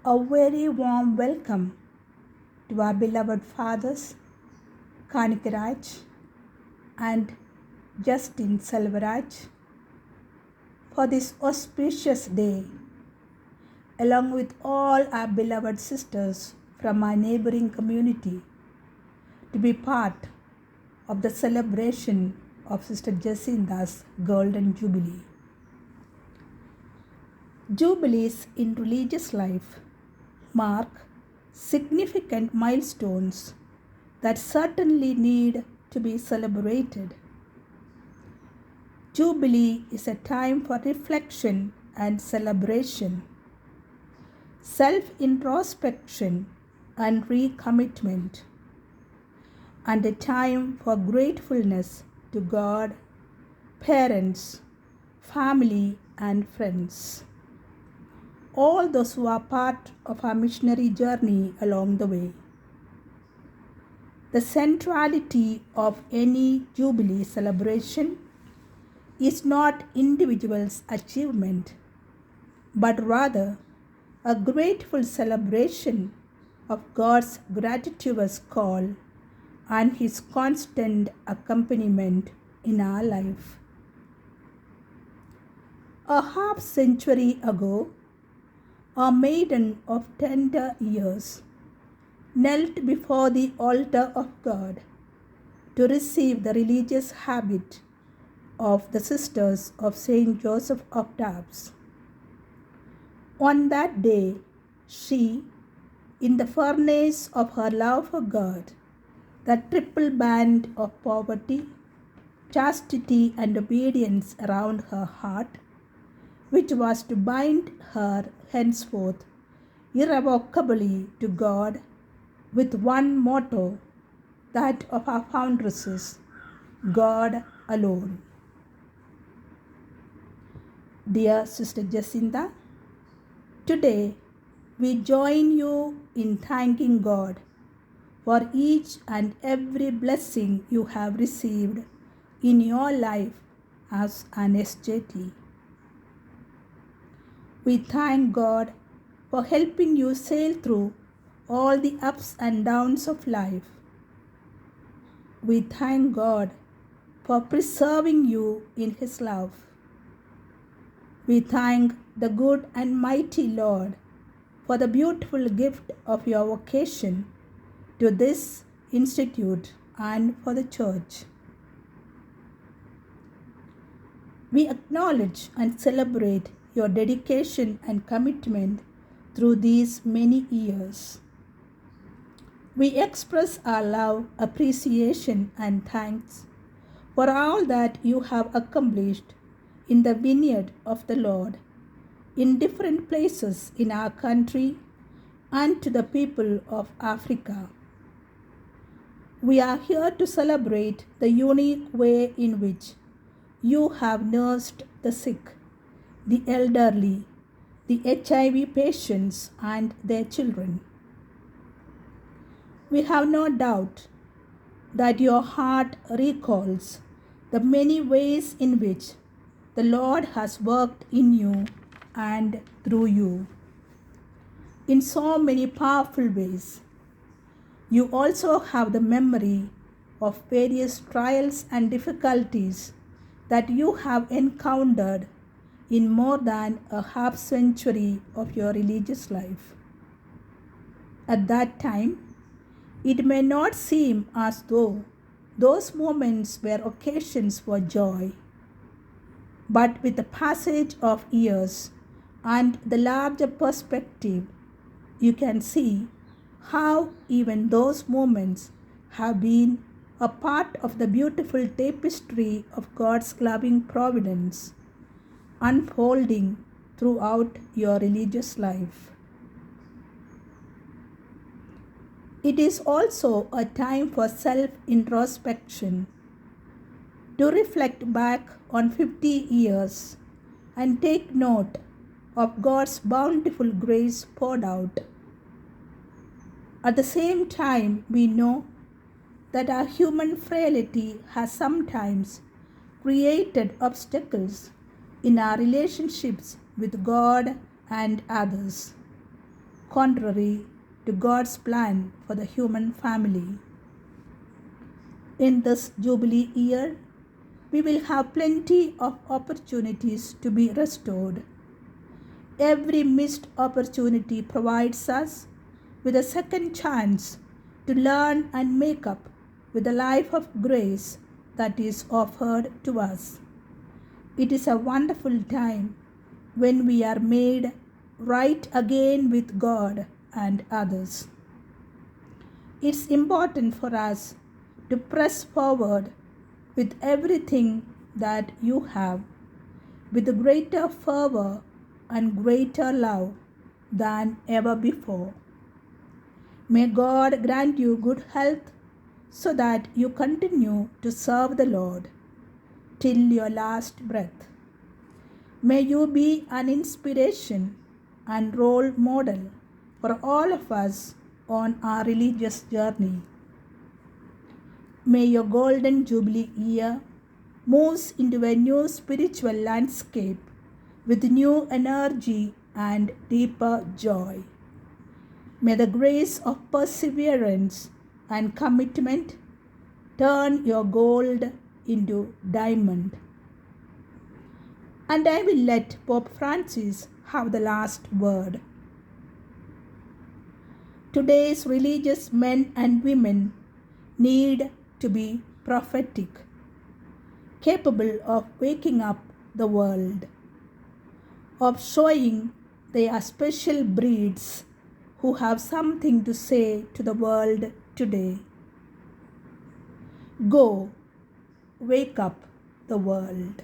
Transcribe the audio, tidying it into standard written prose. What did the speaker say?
A very warm welcome to our beloved fathers, Kanikaraj and Justin Selvaraj, for this auspicious day, along with all our beloved sisters from our neighboring community, to be part of the celebration of Sister Jacinda's Golden Jubilee. Jubilees in religious life mark significant milestones that certainly need to be celebrated. Jubilee is a time for reflection and celebration, self-introspection and recommitment, and a time for gratefulness to God, parents, family, and friends. All those who are part of our missionary journey along the way. The centrality of any Jubilee celebration is not individuals' achievement, but rather a grateful celebration of God's gratuitous call and His constant accompaniment in our life. A half century ago, a maiden of tender years knelt before the altar of God to receive the religious habit of the Sisters of Saint Joseph of Tabs. On that day, she, in the furnace of her love for God, the triple band of poverty, chastity, and obedience around her heart, which was to bind her henceforth irrevocably to God with one motto, that of our foundresses, God alone. Dear Sister Jacinda, today we join you in thanking God for each and every blessing you have received in your life as an SJT. We thank God for helping you sail through all the ups and downs of life. We thank God for preserving you in His love. We thank the good and mighty Lord for the beautiful gift of your vocation to this institute and for the church. We acknowledge and celebrate your dedication and commitment through these many years. We express our love, appreciation, and thanks for all that you have accomplished in the vineyard of the Lord, in different places in our country and to the people of Africa. We are here to celebrate the unique way in which you have nursed the sick, the elderly, the HIV patients, and their children. We have no doubt that your heart recalls the many ways in which the Lord has worked in you and through you in so many powerful ways. You also have the memory of various trials and difficulties that you have encountered in more than a half century of your religious life. At that time, it may not seem as though those moments were occasions for joy, but with the passage of years and the larger perspective, you can see how even those moments have been a part of the beautiful tapestry of God's loving providence unfolding throughout your religious life. It is also a time for self-introspection, to reflect back on 50 years and take note of God's bountiful grace poured out. At the same time, we know that our human frailty has sometimes created obstacles in our relationships with God and others. contrary to God's plan for the human family. In this Jubilee year, we will have plenty of opportunities to be restored. Every missed opportunity provides us with a second chance to learn and make up with the life of grace that is offered to us. It is a wonderful time when we are made right again with God and others. It's important for us to press forward with everything that you have, with greater fervor and greater love than ever before. May God grant you good health so that you continue to serve the Lord till your last breath. May you be an inspiration and role model for all of us on our religious journey. May your golden Jubilee year moves into a new spiritual landscape with new energy and deeper joy. May the grace of perseverance and commitment turn your gold into diamond. And I will let Pope Francis have the last word. Today's religious men and women need to be prophetic, capable of waking up the world, of showing they are special breeds who have something to say to the world today. Go, wake up the world.